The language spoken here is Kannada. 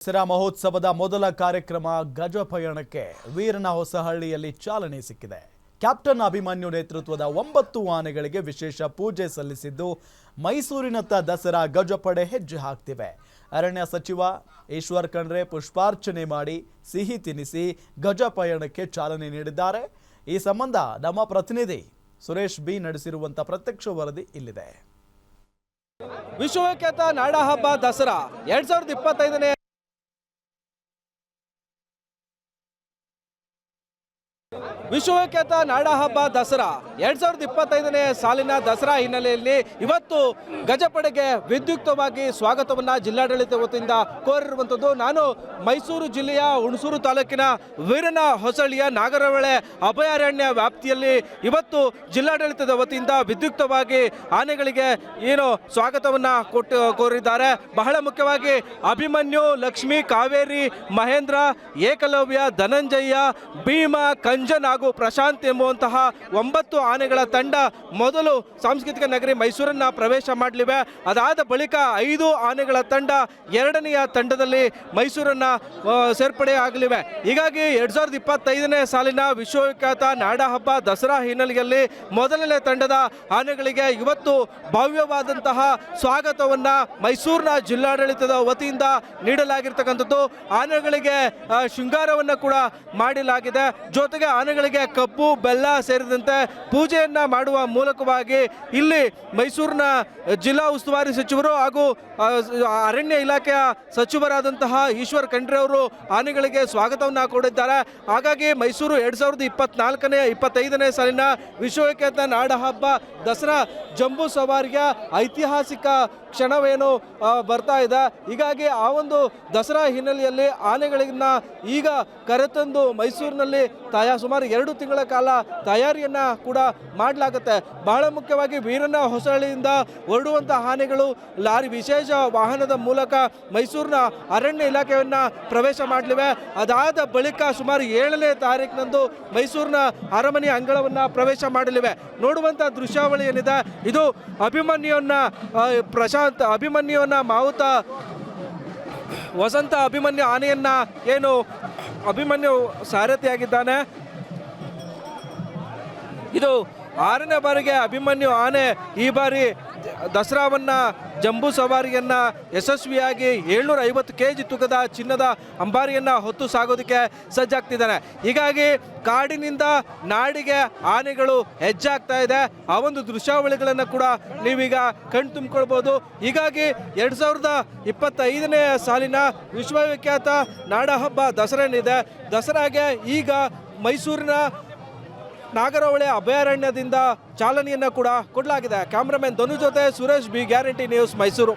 ದಸರಾ ಮಹೋತ್ಸವದ ಮೊದಲ ಕಾರ್ಯಕ್ರಮ ಗಜ ಪಯಣಕ್ಕೆ ವೀರನಹೊಸಹಳ್ಳಿಯಲ್ಲಿ ಚಾಲನೆ ಸಿಕ್ಕಿದೆ. ಕ್ಯಾಪ್ಟನ್ ಅಭಿಮನ್ಯು ನೇತೃತ್ವದ 9 ಆನೆಗಳಿಗೆ ವಿಶೇಷ ಪೂಜೆ ಸಲ್ಲಿಸಿದ್ದು ಮೈಸೂರಿನತ್ತ ದಸರಾ ಗಜಪಡೆ ಹೆಜ್ಜೆ ಹಾಕ್ತಿವೆ. ಅರಣ್ಯ ಸಚಿವ ಈಶ್ವರ್ ಖಂಡ್ರೆ ಪುಷ್ಪಾರ್ಚನೆ ಮಾಡಿ ಸಿಹಿ ತಿನಿಸಿ ಗಜ ಪಯಣಕ್ಕೆ ಚಾಲನೆ ನೀಡಿದ್ದಾರೆ. ಈ ಸಂಬಂಧ ನಮ್ಮ ಪ್ರತಿನಿಧಿ ಸುರೇಶ್ ಬಿ ನಡೆಸಿರುವಂತ ಪ್ರತ್ಯಕ್ಷ ವರದಿ ಇಲ್ಲಿದೆ. ವಿಶ್ವವಿಖ್ಯಾತ ನಾಡಹಬ್ಬ ದಸರಾ 2025ನೇ ವಿಶ್ವವಿಖ್ಯಾತ ನಾಡಹಬ್ಬ ದಸರಾ 2025ನೇ ಸಾಲಿನ ದಸರಾ ಹಿನ್ನೆಲೆಯಲ್ಲಿ ಇವತ್ತು ಗಜಪಡೆಗೆ ವಿದ್ಯುಕ್ತವಾಗಿ ಸ್ವಾಗತವನ್ನು ಜಿಲ್ಲಾಡಳಿತ ವತಿಯಿಂದ ಕೋರಿರುವಂಥದ್ದು. ನಾನು ಮೈಸೂರು ಜಿಲ್ಲೆಯ ಹುಣಸೂರು ತಾಲೂಕಿನ ವೀರನಹೊಸಹಳ್ಳಿಯ ನಾಗರಹೊಳೆ ಅಭಯಾರಣ್ಯ ವ್ಯಾಪ್ತಿಯಲ್ಲಿ ಇವತ್ತು ಜಿಲ್ಲಾಡಳಿತದ ವತಿಯಿಂದ ವಿದ್ಯುಕ್ತವಾಗಿ ಆನೆಗಳಿಗೆ ಏನು ಸ್ವಾಗತವನ್ನು ಕೋರಿದ್ದಾರೆ. ಬಹಳ ಮುಖ್ಯವಾಗಿ ಅಭಿಮನ್ಯು, ಲಕ್ಷ್ಮಿ, ಕಾವೇರಿ, ಮಹೇಂದ್ರ, ಏಕಲವ್ಯ, ಧನಂಜಯ, ಭೀಮ, ಕಂಜನ್ ಹಾಗೂ ಪ್ರಶಾಂತ್ ಎಂಬುವಂತಹ 9 ಆನೆಗಳ ತಂಡ ಮೊದಲು ಸಾಂಸ್ಕೃತಿಕ ನಗರಿ ಮೈಸೂರನ್ನ ಪ್ರವೇಶ ಮಾಡಲಿವೆ. ಅದಾದ ಬಳಿಕ 5 ಆನೆಗಳ ತಂಡ ಎರಡನೆಯ ತಂಡದಲ್ಲಿ ಮೈಸೂರನ್ನ ಸೇರ್ಪಡೆ ಆಗಲಿವೆ. ಹೀಗಾಗಿ 2025ನೇ ಸಾಲಿನ ವಿಶ್ವವಿಖ್ಯಾತ ನಾಡಹಬ್ಬ ದಸರಾ ಹಿನ್ನೆಲೆಯಲ್ಲಿ ಮೊದಲನೇ ತಂಡದ ಆನೆಗಳಿಗೆ ಇವತ್ತು ಭವ್ಯವಾದಂತಹ ಸ್ವಾಗತವನ್ನ ಮೈಸೂರಿನ ಜಿಲ್ಲಾಡಳಿತದ ವತಿಯಿಂದ ನೀಡಲಾಗಿರ್ತಕ್ಕಂಥದ್ದು. ಆನೆಗಳಿಗೆ ಶೃಂಗಾರವನ್ನು ಕೂಡ ಮಾಡಲಾಗಿದೆ. ಜೊತೆಗೆ ಆನೆಗಳಿಗೆ ಕಬ್ಬು, ಬೆಲ್ಲ ಸೇರಿದಂತೆ ಪೂಜೆಯನ್ನ ಮಾಡುವ ಮೂಲಕವಾಗಿ ಇಲ್ಲಿ ಮೈಸೂರಿನ ಜಿಲ್ಲಾ ಉಸ್ತುವಾರಿ ಸಚಿವರು ಹಾಗೂ ಅರಣ್ಯ ಇಲಾಖೆಯ ಸಚಿವರಾದಂತಹ ಈಶ್ವರ್ ಖಂಡ್ರೆ ಅವರು ಆನೆಗಳಿಗೆ ಸ್ವಾಗತವನ್ನು ಕೊಡಿದ್ದಾರೆ. ಹಾಗಾಗಿ ಮೈಸೂರು 2025ನೇ ಸಾಲಿನ ವಿಶ್ವವಿಖ್ಯಾತ ನಾಡಹಬ್ಬ ದಸರಾ ಜಂಬೂ ಸವಾರಿಯ ಐತಿಹಾಸಿಕ ಕ್ಷಣವೇನು ಬರ್ತಾ ಇದೆ. ಹೀಗಾಗಿ ಆ ಒಂದು ದಸರಾ ಹಿನ್ನೆಲೆಯಲ್ಲಿ ಆನೆಗಳನ್ನ ಈಗ ಕರೆತಂದು ಮೈಸೂರಿನಲ್ಲಿ ಸುಮಾರು 2 ತಿಂಗಳ ಕಾಲ ತಯಾರಿಯನ್ನ ಕೂಡ ಮಾಡಲಾಗುತ್ತೆ. ಬಹಳ ಮುಖ್ಯವಾಗಿ ವೀರನಹೊಸಹಳ್ಳಿಯಿಂದ ಹೊರಡುವಂತಹ ಆನೆಗಳು ವಿಶೇಷ ವಾಹನದ ಮೂಲಕ ಮೈಸೂರಿನ ಅರಣ್ಯ ಇಲಾಖೆಯನ್ನ ಪ್ರವೇಶ ಮಾಡಲಿವೆ. ಅದಾದ ಬಳಿಕ ಸುಮಾರು 7ನೇ ತಾರೀಕಿನಂದು ಮೈಸೂರಿನ ಅರಮನೆ ಅಂಗಳವನ್ನ ಪ್ರವೇಶ ಮಾಡಲಿವೆ. ನೋಡುವಂತಹ ದೃಶ್ಯಾವಳಿ ಏನಿದೆ ಇದು ಅಭಿಮನ್ಯುವನ್ನ ಮಾವುತ ವಸಂತ ಅಭಿಮನ್ಯು ಆನೆಯನ್ನ ಏನು ಅಭಿಮನ್ಯು ಸಾರಥಿಯಾಗಿದ್ದಾನೆ. ಇದು 6ನೇ ಬಾರಿಗೆ ಅಭಿಮನ್ಯು ಆನೆ ಈ ಬಾರಿ ದಸರಾವನ್ನ ಜಂಬೂ ಸವಾರಿಯನ್ನ ಯಶಸ್ವಿಯಾಗಿ 750 kg ತೂಕದ ಚಿನ್ನದ ಅಂಬಾರಿಯನ್ನ ಹೊತ್ತು ಸಾಗೋದಕ್ಕೆ ಸಜ್ಜಾಗ್ತಿದ್ದಾನೆ. ಹೀಗಾಗಿ ಕಾಡಿನಿಂದ ನಾಡಿಗೆ ಆನೆಗಳು ಹೆಜ್ಜಾಗ್ತಾ ಇದೆ. ಆ ಒಂದು ದೃಶ್ಯಾವಳಿಗಳನ್ನು ಕೂಡ ನೀವೀಗ ಕಣ್ ತುಂಬಿಕೊಳ್ಬೋದು. ಹೀಗಾಗಿ 2025ನೇ ಸಾಲಿನ ವಿಶ್ವವಿಖ್ಯಾತ ನಾಡಹಬ್ಬ ದಸರಾ ಏನಿದೆ, ದಸರಾಗೆ ಈಗ ಮೈಸೂರಿನ ನಾಗರಹೊಳೆ ಅಭಯಾರಣ್ಯದಿಂದ ಚಾಲನೆಯನ್ನು ಕೂಡ ಕೊಡಲಾಗಿದೆ. ಕ್ಯಾಮ್ರಾಮನ್ ಧನು ಜೊತೆ Suresh B, guarantee news, Mysuru.